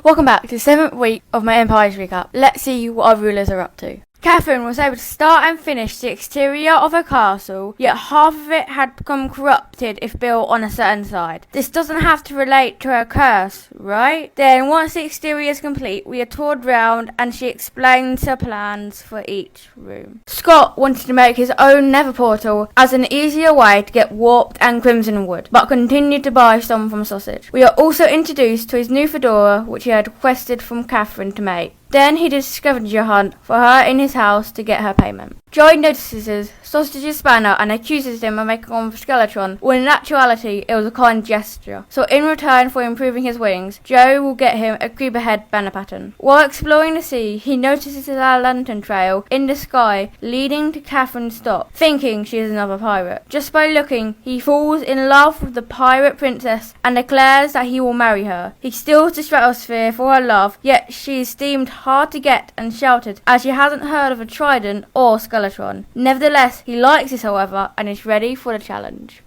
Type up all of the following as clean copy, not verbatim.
Welcome back to the 7th week of my Empires recap. Let's see what our rulers are up to. Catherine was able to start and finish the exterior of her castle, yet half of it had become corrupted if built on a certain side. This doesn't have to relate to her curse, right? Then once the exterior is complete, we are toured round and she explains her plans for each room. Scott wanted to make his own Nether portal as an easier way to get warped and crimson wood, but continued to buy some from Sausage. We are also introduced to his new fedora, which he had requested from Catherine to make. Then he did a scavenger hunt for her in his house to get her payment. Joey notices Sausage's spanner and accuses him of making one with Skeletron, when in actuality it was a kind gesture. So in return for improving his wings, Joey will get him a creeper head banner pattern. While exploring the sea, he notices a lantern trail in the sky leading to Catherine's dock, thinking she is another pirate. Just by looking, he falls in love with the pirate princess and declares that he will marry her. He steals the stratosphere for her love, yet she is deemed hard to get and sheltered as she hasn't heard of a trident or Skeletron. Nevertheless, he likes this however and is ready for the challenge.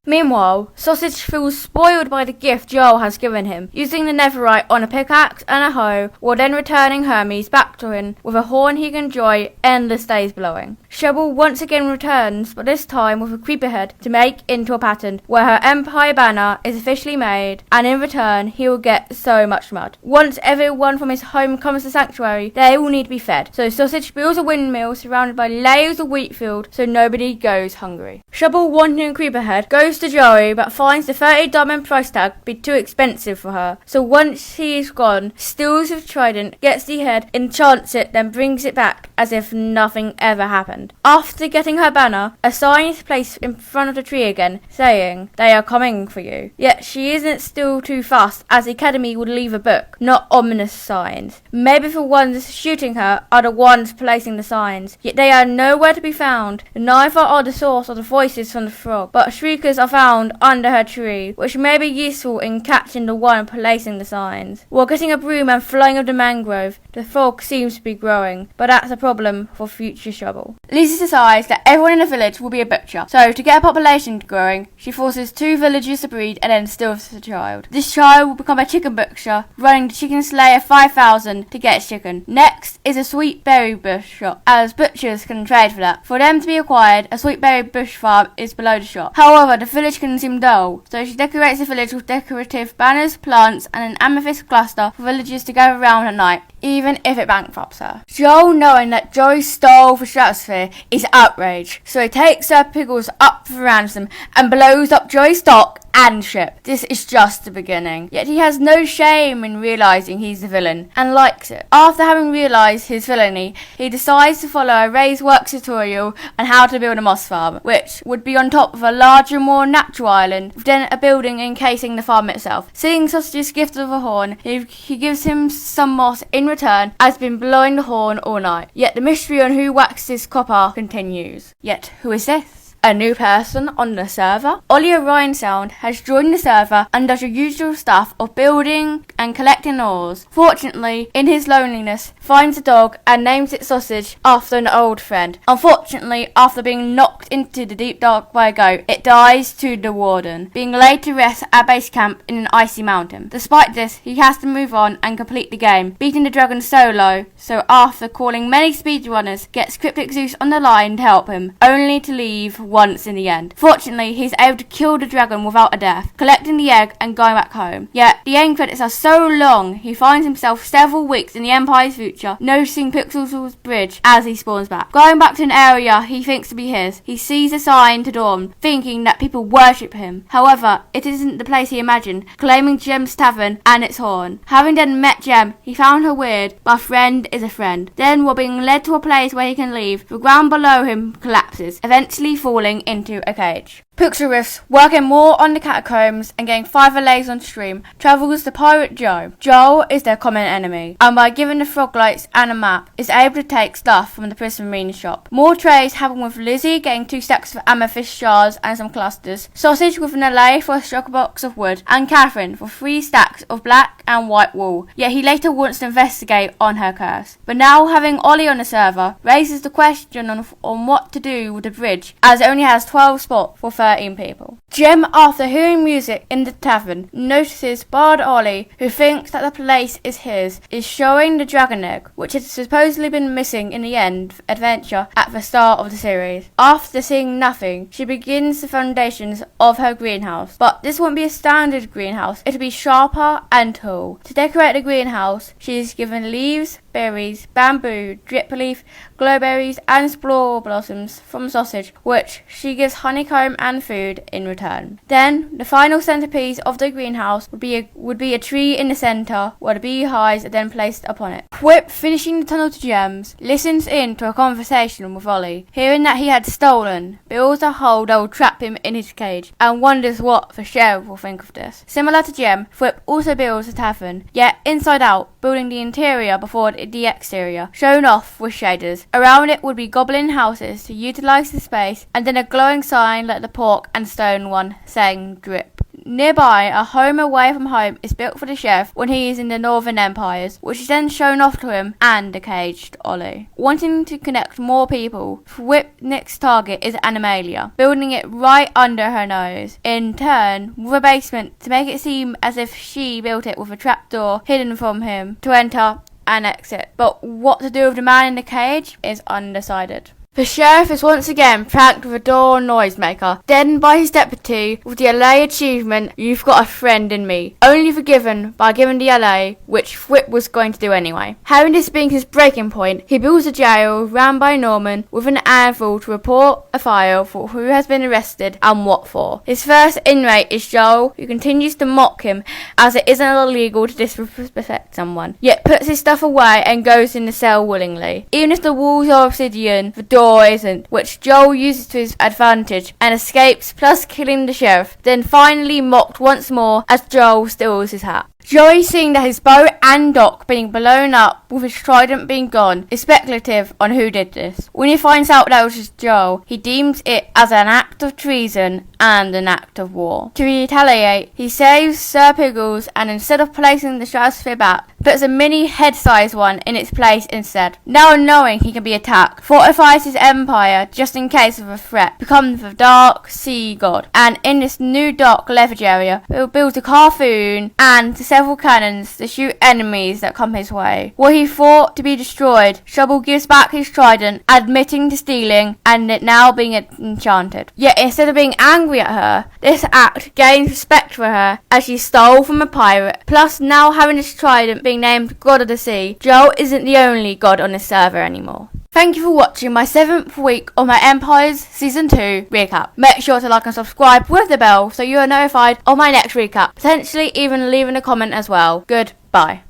Meanwhile, Sausage feels spoiled by the gift Joel has given him, using the netherite on a pickaxe and a hoe, while then returning Hermes back to him with a horn he can enjoy endless days blowing. Shovel once again returns, but this time with a creeper head to make into a pattern, where her empire banner is officially made, and in return he will get so much mud. Once everyone from his home comes to Sanctuary, they will need to be fed, so Sausage builds a windmill surrounded by layers of wheat field so nobody goes hungry. Shovel wanting a creeper head goes to Joey but finds the 30 diamond price tag be too expensive for her, so once he is gone, steals his trident, gets the head, enchants it, then brings it back as if nothing ever happened. After getting her banner, a sign is placed in front of the tree again, saying, "They are coming for you." Yet she isn't still too fast, as the academy would leave a book, not ominous signs. Maybe the ones shooting her are the ones placing the signs, yet they are nowhere to be found. Neither are the source of the voices from the frog, but shriekers are found under her tree, which may be useful in catching the one placing the signs. While getting a broom and flying over the mangrove, the frog seems to be growing, but that's a problem for future Shovel. Lisa decides that everyone in the village will be a butcher, so to get a population growing, she forces 2 villagers to breed and then steals the child. This child will become a chicken butcher, running the chicken slayer 5000 to get its chicken. Next is a sweet berry bush shop, as butchers can trade for that. For them to be acquired, a sweet berry bush farm is below the shop. However, the village can seem dull, so she decorates the village with decorative banners, plants, and an amethyst cluster for villagers to gather around at night, even if it bankrupts her. Joel, knowing that Joey stole the stratosphere, is outraged, so he takes her pickles up for ransom and blows up Joey's dock and ship. This is just the beginning, yet he has no shame in realising he's the villain, and likes it. After having realised his villainy, he decides to follow a Ray's Works tutorial on how to build a moss farm, which would be on top of a larger, more natural island, with then a building encasing the farm itself. Seeing Sausage's gift of a horn, he gives him some moss in return, has been blowing the horn all night. Yet the mystery on who waxed his copper continues. Yet who is this? A new person on the server? Ollie Orion Sound has joined the server and does the usual stuff of building and collecting ores. Fortunately, in his loneliness, finds a dog and names it Sausage after an old friend. Unfortunately, after being knocked into the deep dark by a goat, it dies to the warden, being laid to rest at base camp in an icy mountain. Despite this, he has to move on and complete the game, beating the dragon solo, so after calling many speedrunners, gets Cryptic Zeus on the line to help him, only to leave once in the end. Fortunately, he's able to kill the dragon without a death, collecting the egg and going back home. Yet, the end credits are so long, he finds himself several weeks in the Empire's future, noticing Pixel's bridge as he spawns back. Going back to an area he thinks to be his, he sees a sign to Dawn, thinking that people worship him. However, it isn't the place he imagined, claiming Jem's tavern and its horn. Having then met Jem, he found her weird, but a friend is a friend. Then, while being led to a place where he can leave, the ground below him collapses, eventually falling into a cage. Pixel Riffs, working more on the catacombs and getting 5 layers on stream, travels to Pirate Joe. Joel is their common enemy, and by giving the frog lights and a map, is able to take stuff from the prison marine shop. More trades happen with Lizzie getting 2 stacks of amethyst shards and some clusters, Sausage with an allay for a struck box of wood, and Catherine for 3 stacks of black and white wool, yet he later wants to investigate on her curse. But now having Ollie on the server raises the question on what to do with the bridge, as it only has 12 spots for 13 people. Jem, after hearing music in the tavern, notices Bard Ollie, who thinks that the place is his, is showing the dragon egg, which had supposedly been missing in the end adventure at the start of the series. After seeing nothing, she begins the foundations of her greenhouse. But this won't be a standard greenhouse, it'll be sharper and tall. To decorate the greenhouse, she is given leaves, berries, bamboo, drip leaf, glowberries and spore blossoms from sausage, which she gives honeycomb and food in return. Then the final centerpiece of the greenhouse would be a tree in the center, where the bee hives are then placed upon it. Whip, finishing the tunnel to Gems, listens in to a conversation with Ollie. Hearing that he had stolen, builds a hole that will trap him in his cage, and wonders what the sheriff will think of this. Similar to Gem, Whip also builds a tavern, yet inside out, building the interior before the exterior, shown off with shaders. Around it would be goblin houses to utilise the space, and then a glowing sign like the pork and stone one saying drip. Nearby, a home away from home is built for the chef when he is in the Northern Empires, which is then shown off to him and the caged Ollie. Wanting to connect more people, Whip's next target is Animalia, building it right under her nose. In turn, with a basement to make it seem as if she built it with a trapdoor hidden from him to enter and exit. But what to do with the man in the cage is undecided. The sheriff is once again pranked with a door noisemaker, then by his deputy with the LA achievement, "You've got a friend in me," only forgiven by giving the LA, which Whip was going to do anyway. Having this being his breaking point, he builds a jail run by Norman with an anvil to report a file for who has been arrested and what for. His first inmate is Joel, who continues to mock him as it isn't illegal to disrespect someone, yet puts his stuff away and goes in the cell willingly. Even if the walls are obsidian, the door isn't, which Joel uses to his advantage and escapes, plus killing the sheriff, then finally mocked once more as Joel steals his hat. Joey, seeing that his bow and dock being blown up with his trident being gone, is speculative on who did this. When he finds out that it was Joel, he deems it as an act of treason and an act of war. To retaliate, he saves Sir Piggles and instead of placing the stratosphere back, puts a mini head-sized one in its place instead. Now knowing he can be attacked, fortifies his empire just in case of a threat, becomes the Dark Sea God, and in this new dark leverage area, builds a Carfoon and several cannons to shoot enemies that come his way. What he thought to be destroyed, Shovel gives back his trident, admitting to stealing and it now being enchanted. Yet instead of being angry at her, this act gains respect for her as she stole from a pirate. Plus, now having his trident being named God of the Sea, Joel isn't the only god on this server anymore. Thank you for watching my 7th week of my Empires Season 2 recap. Make sure to like and subscribe with the bell so you are notified of my next recap, potentially even leaving a comment as well. Goodbye.